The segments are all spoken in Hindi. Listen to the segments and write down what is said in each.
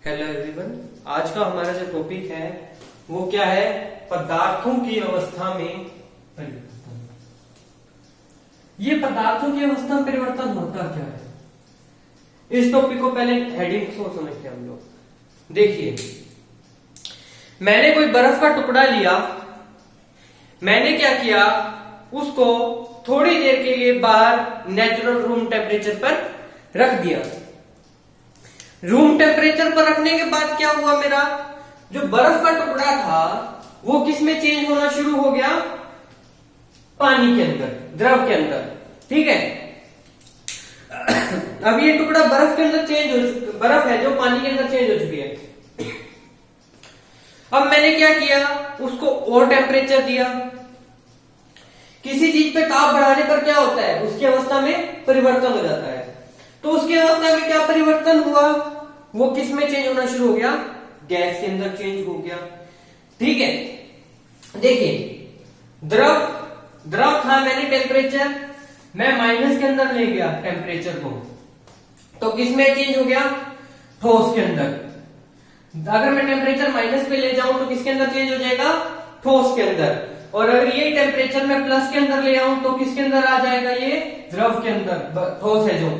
Hello everyone. आज का हमारा जो टॉपिक है वो क्या है? पदार्थों की अवस्था में परिवर्तन। ये पदार्थों की अवस्था में परिवर्तन होता क्या है? इस टॉपिक को पहले हेडिंग को समझते हैं हम लोग। देखिए, मैंने कोई बर्फ का टुकड़ा लिया, मैंने क्या किया, उसको थोड़ी देर के लिए बाहर नेचुरल रूम टेम्परेचर पर रख दिया। रूम टेम्परेचर पर रखने के बाद क्या हुआ, मेरा जो बर्फ का टुकड़ा था वो किस में चेंज होना शुरू हो गया? पानी के अंदर, द्रव के अंदर। ठीक है। अब ये टुकड़ा बर्फ के अंदर चेंज हो, बर्फ है जो पानी के अंदर चेंज हो चुकी है। अब मैंने क्या किया, उसको और टेम्परेचर दिया। किसी चीज पे ताप बढ़ाने पर क्या होता है? उसकी अवस्था में परिवर्तन हो जाता है। तो उसकी अवस्था में क्या परिवर्तन हुआ? वो किस में चेंज होना शुरू हो गया? गैस के अंदर चेंज हो गया। ठीक है। देखिए, द्रव था, मैंने टेम्परेचर मैं माइनस के अंदर ले गया टेम्परेचर को, तो किस में चेंज हो गया? ठोस के अंदर। अगर मैं टेम्परेचर माइनस पे ले जाऊं तो किसके अंदर चेंज हो जाएगा? ठोस के अंदर। और अगर ये टेम्परेचर मैं प्लस के अंदर ले आऊं तो किसके अंदर आ जाएगा? ये द्रव के अंदर, ठोस है जो।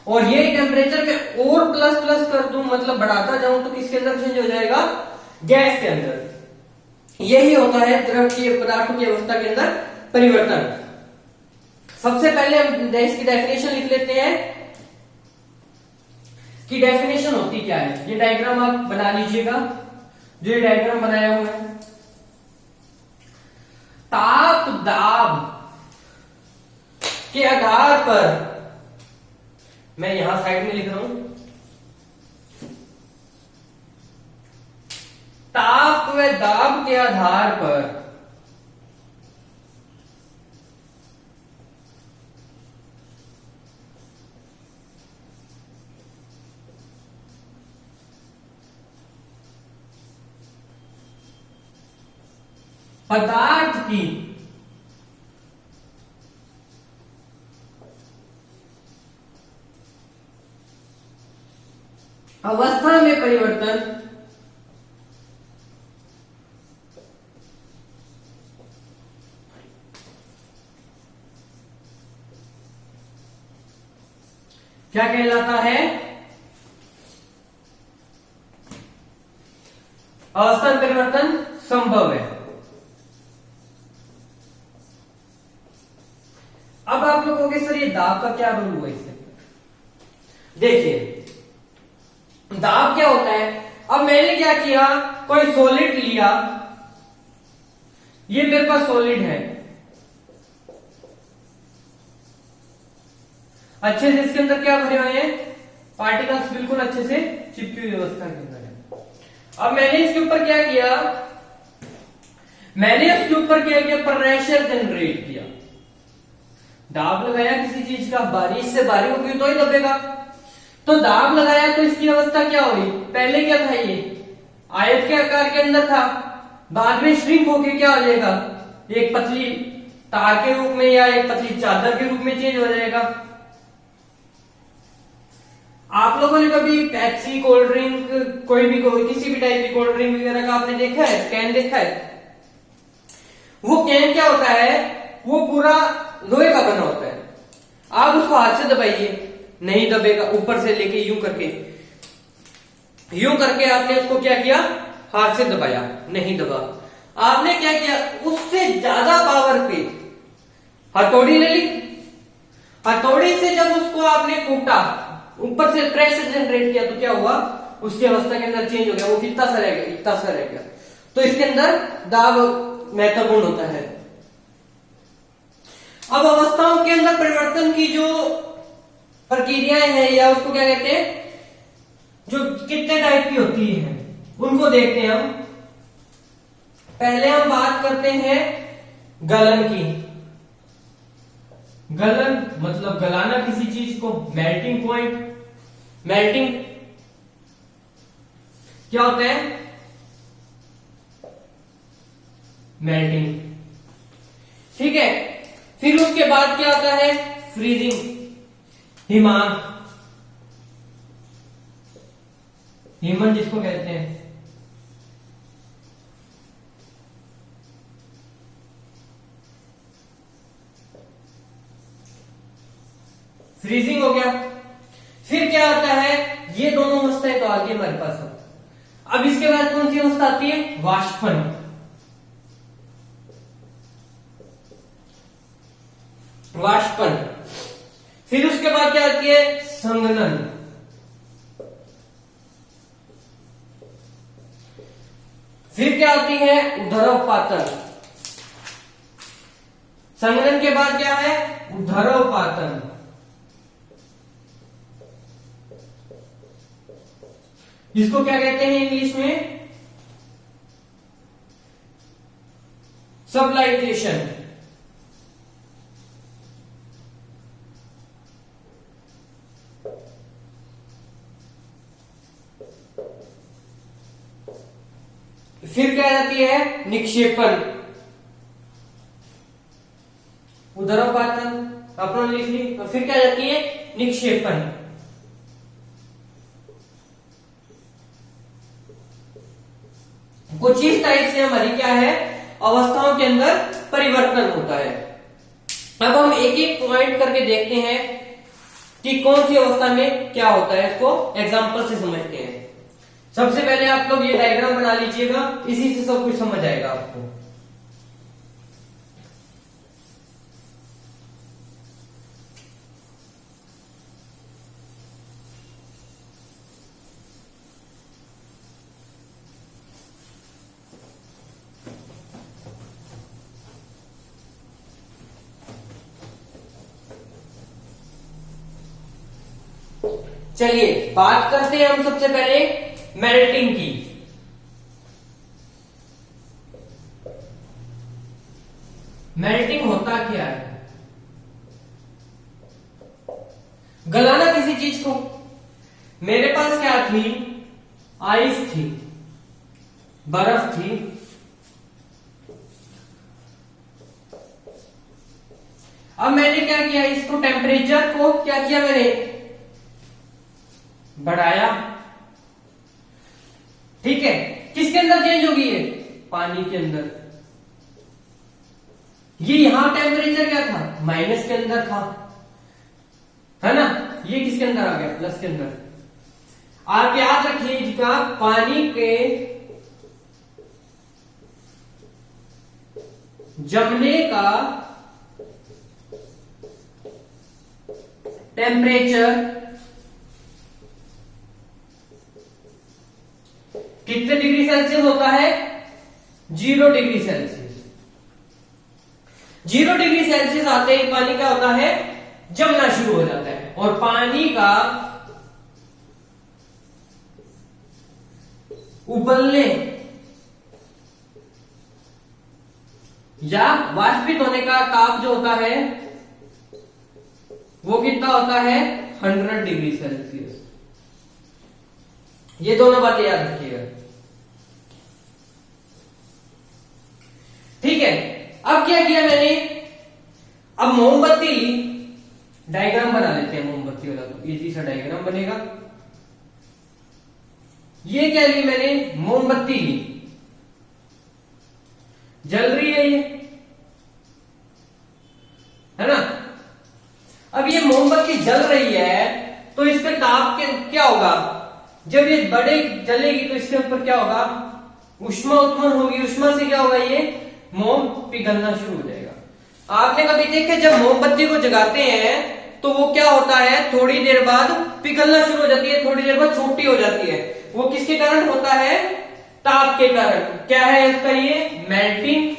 और ये टेम्परेचर में और प्लस प्लस कर दूं, मतलब बढ़ाता जाऊं तो किसके अंदर चेंज हो जाएगा? गैस के अंदर। यही होता है द्रव की, पदार्थों की अवस्था के अंदर परिवर्तन। सबसे पहले हम इसकी डेफिनेशन लिख लेते हैं कि डेफिनेशन होती क्या है। ये डायग्राम आप बना लीजिएगा, जो ये डायग्राम बनाया हुआ है। ताप दाब के आधार पर, मैं यहां साइड में लिख रहा हूं, ताप व दाब के आधार पर पदार्थ की अवस्था में परिवर्तन क्या कहलाता है? अवस्था में परिवर्तन संभव है। अब आप लोग कहोगे सर ये दाब का क्या रोल हुआ इसमें? देखिए, दाब क्या होता है? अब मैंने क्या किया, कोई सॉलिड लिया, ये मेरे पास सॉलिड है, अच्छे से इसके अंदर क्या भरे हुए हैं? पार्टिकल्स बिल्कुल अच्छे से चिपकी हुई अवस्था के अंदर है। अब मैंने इसके ऊपर क्या किया, मैंने इसके ऊपर क्या किया? प्रेशर जनरेट किया, दाब लगाया किसी चीज का, बारिश से भारी होगी तो ही दबेगा। तो दाब लगाया तो इसकी अवस्था क्या हुई? पहले क्या था? ये आयत के आकार के अंदर था, बाद में श्रिंक होके क्या हो जाएगा? एक पतली तार के रूप में या एक पतली चादर के रूप में चेंज हो जाएगा। आप लोगों ने कभी पेप्सी, कोल्ड ड्रिंक, किसी भी टाइप की कोल्ड ड्रिंक वगैरह का आपने देखा है? कैन देखा है? वो कैन क्या होता है? वो पूरा लोहे का बना होता है। आप उसको हाथ से दबाइए, नहीं दबेगा। ऊपर से लेके यूं करके आपने उसको क्या किया? हाथ से दबाया, नहीं दबा। आपने क्या किया? उससे ज्यादा पावर पे हथौड़ी ले ली, हथौड़ी से जब उसको आपने कूटा, ऊपर से प्रेशर जनरेट किया, तो क्या हुआ? उसकी अवस्था के अंदर चेंज हो गया। वो कितना सा रह गया? इतना सा रह गया। तो इसके अंदर दाब महत्वपूर्ण होता है। अब अवस्थाओं के अंदर परिवर्तन की जो प्रक्रियाएं हैं, या उसको क्या कहते हैं, जो कितने टाइप की होती है, उनको देखते हैं हम। पहले हम बात करते हैं गलन की। गलन मतलब गलाना किसी चीज को, मेल्टिंग पॉइंट। मेल्टिंग क्या होता है? मेल्टिंग। ठीक है। फिर उसके बाद क्या आता है? फ्रीजिंग, हिमांक। हीमन जिसको कहते हैं। फ्रीजिंग हो गया। फिर क्या आता है, ये दोनों अवस्थाएं तो आ गई हमारे पास। अब इसके बाद कौन सी अवस्था आती है, वाष्पन। वाष्पन। फिर उसके बाद क्या आती है, संघनन। फिर क्या आती है, उदरपातन। संघनन के बाद क्या है, उदरपातन। इसको क्या कहते हैं इंग्लिश में, सबलाइजेशन। फिर क्या जाती है, निक्षेपण। उदरपातन अपना लिख ली, और फिर क्या जाती है, निक्षेपण। कुछ इस टाइप से हमारी क्या है, अवस्थाओं के अंदर परिवर्तन होता है। अब हम एक एक पॉइंट करके देखते हैं कि कौन सी अवस्था में क्या होता है, इसको एग्जांपल से समझते हैं। सबसे पहले आप लोग ये डायग्राम बना लीजिएगा, इसी से सब कुछ समझ आएगा आपको। चलिए बात करते हैं हम सबसे पहले मेल्टिंग की। मेल्टिंग होता क्या है, गलाना किसी चीज को। मेरे पास क्या थी, आइस थी, बर्फ थी। अब मैंने क्या किया, इसको टेम्परेचर को क्या किया, मैंने बढ़ाया। ठीक है, किसके अंदर चेंज होगी ये, पानी के अंदर। ये यहां टेम्परेचर क्या था, माइनस के अंदर था, है ना। ये किसके अंदर आ गया, प्लस के अंदर। आप याद रखिए इसका, पानी के जमने का टेम्परेचर कितने डिग्री सेल्सियस होता है, 0 डिग्री सेल्सियस। 0 डिग्री सेल्सियस आते ही पानी क्या होता है, जमना शुरू हो जाता है। और पानी का उबलने या वाष्पित होने का ताप जो होता है वो कितना होता है, 100 डिग्री सेल्सियस। ये दोनों बातें याद रखिएगा। ठीक है, अब क्या किया मैंने, अब मोमबत्ती ली, डायग्राम बना लेते हैं मोमबत्ती वाला, तो इजी सा डायग्राम बनेगा। ये क्या ली मैंने, मोमबत्ती ली, जल रही है ये, है ना। अब ये मोमबत्ती जल रही है तो इस पे ताप के क्या होगा, जब ये बड़े जलेगी तो इसके ऊपर क्या होगा, ऊष्मा उत्पन्न होगी। ऊष्मा से क्या होगा, ये मोम पिघलना शुरू हो जाएगा। आपने कभी देखे जब मोमबत्ती को जगाते हैं तो वो क्या होता है, थोड़ी देर बाद पिघलना शुरू हो जाती है, थोड़ी देर बाद छोटी हो जाती है। वो किसके कारण होता है, ताप के कारण। क्या है इसका, ये मेल्टिंग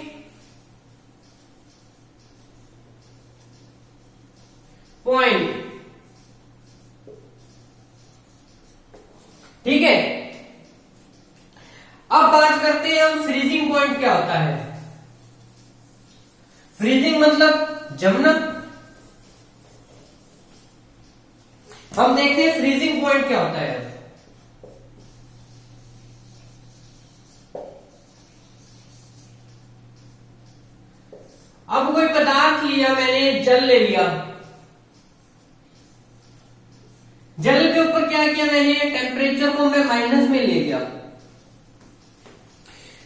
पॉइंट। ठीक है, अब बात करते हैं हम फ्रीजिंग पॉइंट क्या होता है। फ्रीजिंग मतलब जमना। हम देखते हैं फ्रीजिंग पॉइंट क्या होता है। अब कोई पदार्थ लिया मैंने, जल ले लिया, जल के ऊपर क्या किया मैंने टेम्परेचर को मैं माइनस में ले गया।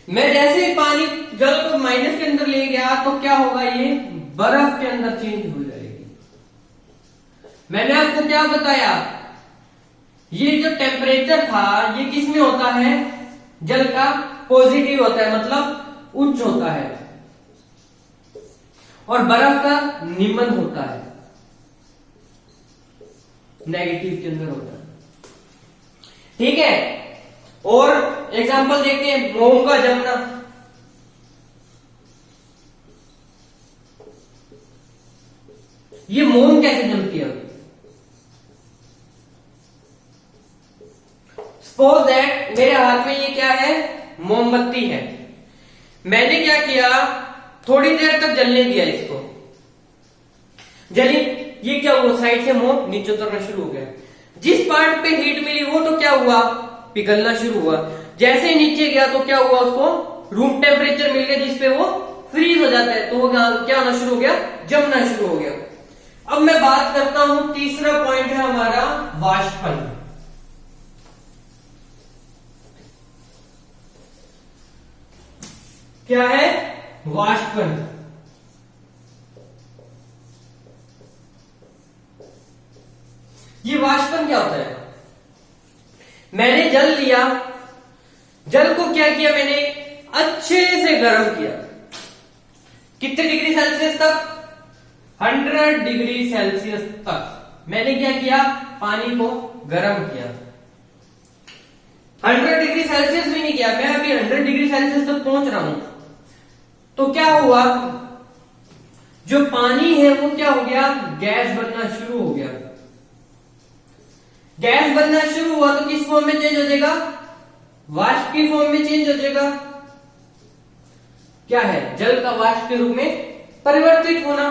मैं जैसे ही पानी जल को माइनस के अंदर ले गया तो क्या होगा, ये बर्फ के अंदर चेंज हो जाएगी। मैंने आपको क्या बताया, ये जो टेम्परेचर था ये किस में होता है, जल का पॉजिटिव होता है, मतलब उच्च होता है, और बर्फ का निम्न होता है, नेगेटिव के अंदर होता है। ठीक है, और एग्जांपल देखते हैं, मोम का जमना। ये मोम कैसे जमती है? सपोज दैट मेरे हाथ में ये क्या है, मोमबत्ती है। मैंने क्या किया, थोड़ी देर तक जलने दिया इसको, जली, ये क्या हुआ, साइड से मोम नीचे उतरना शुरू हो गया। जिस पार्ट पे हीट मिली वो तो क्या हुआ, पिघलना शुरू हुआ। जैसे ही नीचे गया तो क्या हुआ, उसको रूम टेम्परेचर मिल गया जिसपे वो फ्रीज हो जाता है, तो वो क्या होना शुरू हो गया, जमना शुरू हो गया। अब मैं बात करता हूं, तीसरा पॉइंट है हमारा वाष्पन। क्या है, वाष्पन। ये वाष्पन क्या होता है, मैंने जल लिया, जल को क्या किया मैंने, अच्छे से गर्म किया। कितने डिग्री सेल्सियस तक, 100 डिग्री सेल्सियस तक मैंने क्या किया, पानी को गर्म किया। 100 डिग्री सेल्सियस भी नहीं किया, मैं अभी 100 डिग्री सेल्सियस तक पहुंच रहा हूं। तो क्या हुआ, जो पानी है वो क्या हो गया, गैस बनना शुरू हो गया। गैस बनना शुरू हुआ तो किस फॉर्म में चेंज हो जाएगा, वाष्प की फॉर्म में चेंज हो जाएगा। क्या है, जल का वाष्प के रूप में परिवर्तित होना।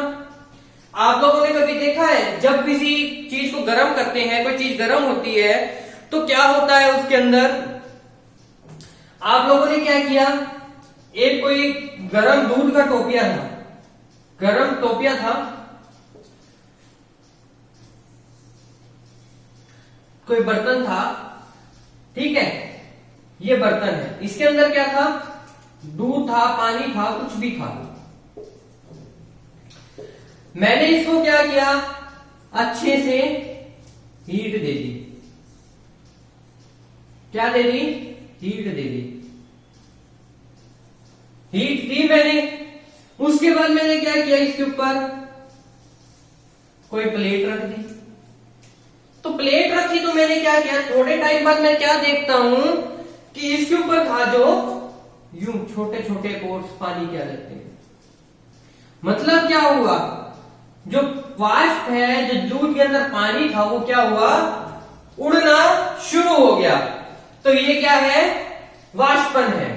आप लोगों ने कभी देखा है, जब किसी चीज को गर्म करते हैं, कोई चीज गर्म होती है तो क्या होता है उसके अंदर, आप लोगों ने क्या किया, एक कोई गर्म दूध का टोपिया था, गर्म टोपिया था, कोई बर्तन था, ठीक है, ये बर्तन है, इसके अंदर क्या था, दूध था, पानी था, कुछ भी था। मैंने इसको क्या किया, अच्छे से हीट दे दी। क्या दे दी, हीट दे दी। हीट दी मैंने, उसके बाद मैंने क्या किया, इसके ऊपर कोई प्लेट रख दी। तो प्लेट रखी तो मैंने क्या किया, थोड़े टाइम बाद मैं क्या देखता हूं कि इसके ऊपर था जो यूं छोटे छोटे पोर्स पानी के आ जाते हैं। मतलब क्या हुआ, जो वाष्प है, जो दूध के अंदर पानी था, वो क्या हुआ, उड़ना शुरू हो गया। तो ये क्या है, वाष्पन है।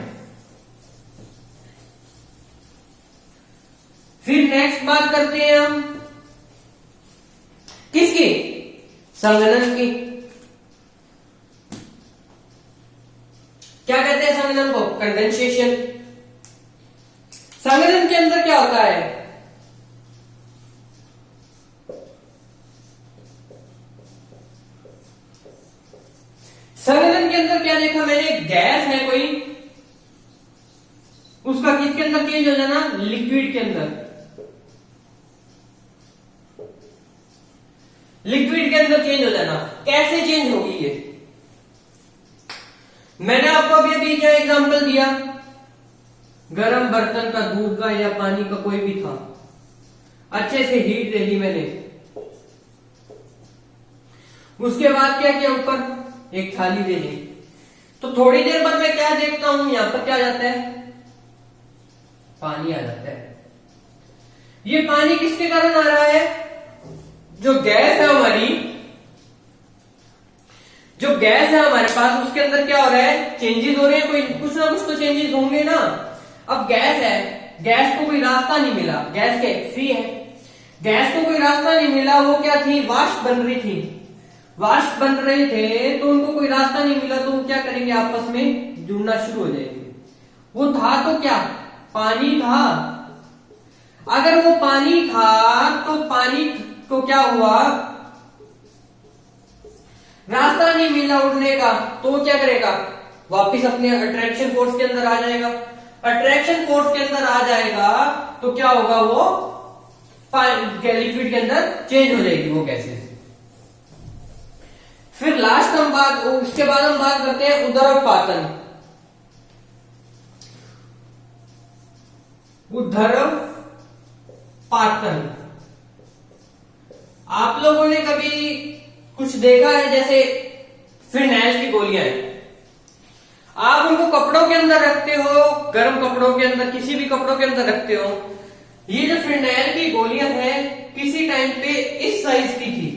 फिर नेक्स्ट बात करते हैं हम किसकी, संघनन की। क्या कहते हैं संघनन को, कंडेंसेशन। संघनन के अंदर क्या होता है, संघनन के अंदर क्या देखा मैंने, गैस है कोई, उसका किसके अंदर चेंज हो जाना, लिक्विड के अंदर। लिक्विड के अंदर चेंज हो जाना। कैसे चेंज होगी ये, मैंने आपको अभी क्या एग्जांपल दिया, गरम बर्तन का, दूध का या पानी का, कोई भी था, अच्छे से हीट दे दी मैंने। उसके बाद क्या किया, ऊपर एक थाली दे दी। तो थोड़ी देर बाद मैं क्या देखता हूं, यहां पर क्या आ जाता है, पानी आ जाता है। ये पानी किसके कारण आ रहा है, जो गैस है हमारी, जो गैस है हमारे पास, उसके अंदर क्या हो रहा है, चेंजेस हो रहे हैं, कोई कुछ ना कुछ तो चेंजेस होंगे ना। अब गैस है, गैस को कोई रास्ता नहीं मिला, गैस के फ्री है, गैस को कोई रास्ता नहीं मिला, वो क्या थी, वाष्प बन रही थी, वाष्प बन रहे थे, तो उनको कोई रास्ता नहीं मिला, तो वो क्या करेंगे, आपस में जुड़ना शुरू हो जाएंगे। वो था तो क्या, पानी था। अगर वो पानी था तो पानी को क्या हुआ, रास्ता नहीं मिला उड़ने का, तो वो क्या करेगा, वापिस अपने अट्रैक्शन फोर्स के अंदर आ जाएगा। अट्रैक्शन फोर्स के अंदर आ जाएगा तो क्या होगा, वो लिक्विड के अंदर चेंज हो जाएगी वो गैसेस। फिर लास्ट उसके बाद हम बात करते हैं उदरपातन। उदरपातन, आप लोगों ने कभी कुछ देखा है, जैसे फिनाइल की गोलियां हैं, आप उनको कपड़ों के अंदर रखते हो, गर्म कपड़ों के अंदर, किसी भी कपड़ों के अंदर रखते हो। ये जो फिनाइल की गोलियां हैं किसी टाइम पे इस साइज की थी,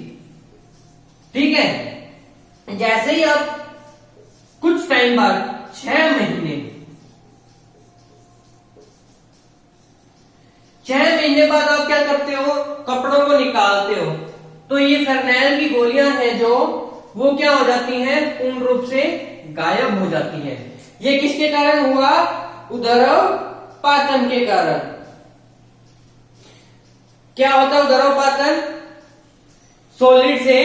ठीक है। जैसे ही आप कुछ टाइम बाद 6 महीने बाद आप क्या करते हो, कपड़ों को निकालते हो, तो ये फिनाइल की गोलियां हैं जो वो क्या हो जाती हैं, पूर्ण रूप से गायब हो जाती हैं। ये किसके कारण हुआ, उदरपातन के कारण। क्या होता है उदरपातन, सॉलिड से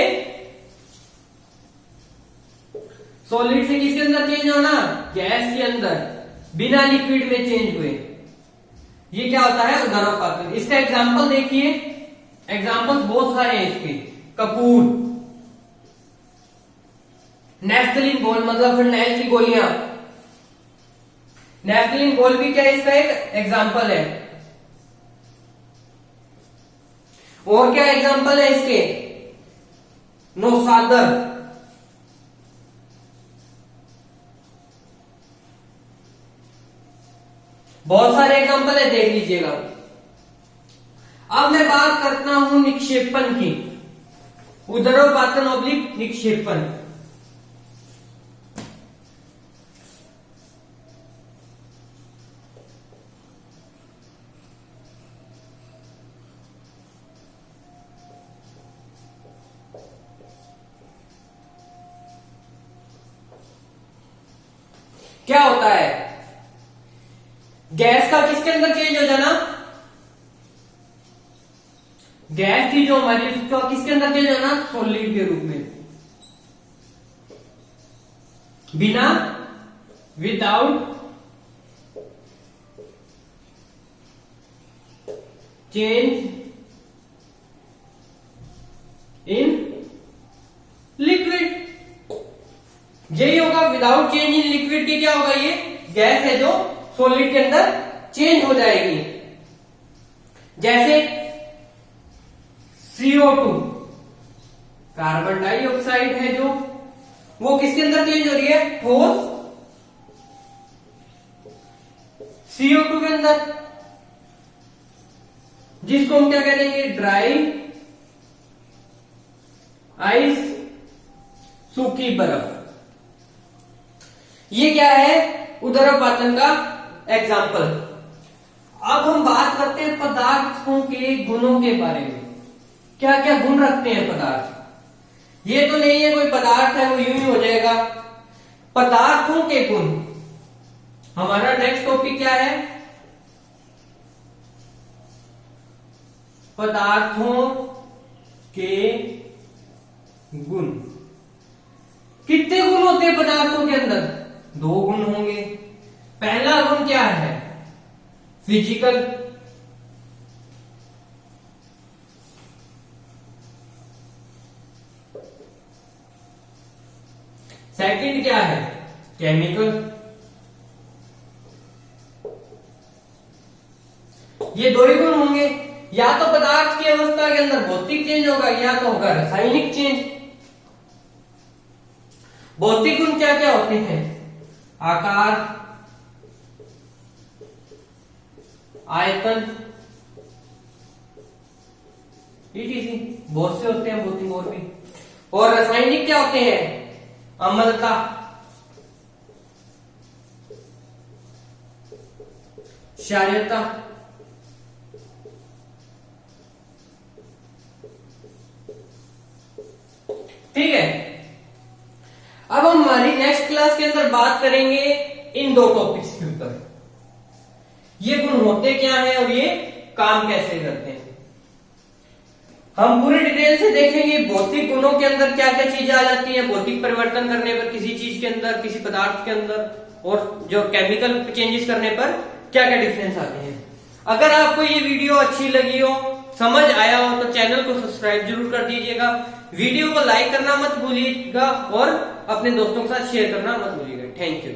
किसके अंदर चेंज होना, गैस के अंदर, बिना लिक्विड में चेंज हुए, ये क्या होता है उदरपातन। इसका एग्जांपल देखिए, एग्जांपल्स बहुत सारे हैं इसके। कपूर, नेफ्थलीन बॉल मतलब फिनाइल की गोलियां, नेफ्थलीन बॉल भी क्या इसका एक एग्जांपल है। और क्या एग्जांपल है इसके, नौसादर, बहुत सारे एग्जांपल है, देख लीजिएगा। अब मैं बात करता हूं निक्षेपण की, उदरपातन ऑब्लिक निक्षेपण। क्या होता है, गैस का किसके अंदर चेंज हो जाना, गैस थी जो हमारी, उसका किसके अंदर चेंज होना, सॉलिड के रूप में, बिना, विदाउट चेंज इन लिक्विड। यही होगा, विदाउट चेंज इन लिक्विड की क्या होगा, ये गैस है जो सॉलिड के अंदर चेंज हो जाएगी। जैसे CO2 कार्बन डाइऑक्साइड है जो, वो किसके अंदर चेंज हो रही है, ठोस CO2 के अंदर, जिसको हम क्या कह देंगे, ड्राई आइस, सूखी बर्फ। ये क्या है, उदरपातन का एग्जाम्पल। अब हम बात करते हैं पदार्थों के गुणों के बारे में, क्या क्या गुण रखते हैं पदार्थ। ये तो नहीं है कोई पदार्थ है वो यूं ही हो जाएगा, पदार्थों के गुण। हमारा नेक्स्ट टॉपिक क्या है, पदार्थों के गुण। कितने गुण होते हैं पदार्थों के अंदर, 2 गुण होंगे। पहला गुण क्या है, फिजिकल, सेकंड क्या है, केमिकल। ये 2 ही गुण होंगे, या तो पदार्थ की अवस्था के अंदर भौतिक चेंज होगा, या तो होगा रासायनिक चेंज। भौतिक गुण क्या क्या होते हैं, आकार, आयतन, ETC, बहुत से होते हैं भौतिक और भी। और रासायनिक क्या होते हैं, अम्लता, क्षारीयता, ठीक है। अब हम हमारी नेक्स्ट क्लास के अंदर बात करेंगे इन 2 टॉपिक्स के ऊपर, ये गुण होते क्या हैं और ये काम कैसे करते हैं। हम पूरी डिटेल से देखेंगे भौतिक गुणों के अंदर क्या क्या चीजें आ जाती हैं, भौतिक परिवर्तन करने पर किसी चीज के अंदर, किसी पदार्थ के अंदर, और जो केमिकल चेंजेस करने पर क्या क्या डिफरेंस आते हैं। अगर आपको ये वीडियो अच्छी लगी हो, समझ आया हो, तो चैनल को सब्सक्राइब जरूर कर दीजिएगा, वीडियो को लाइक करना मत भूलिएगा और अपने दोस्तों के साथ शेयर करना मत भूलिएगा। Thank you.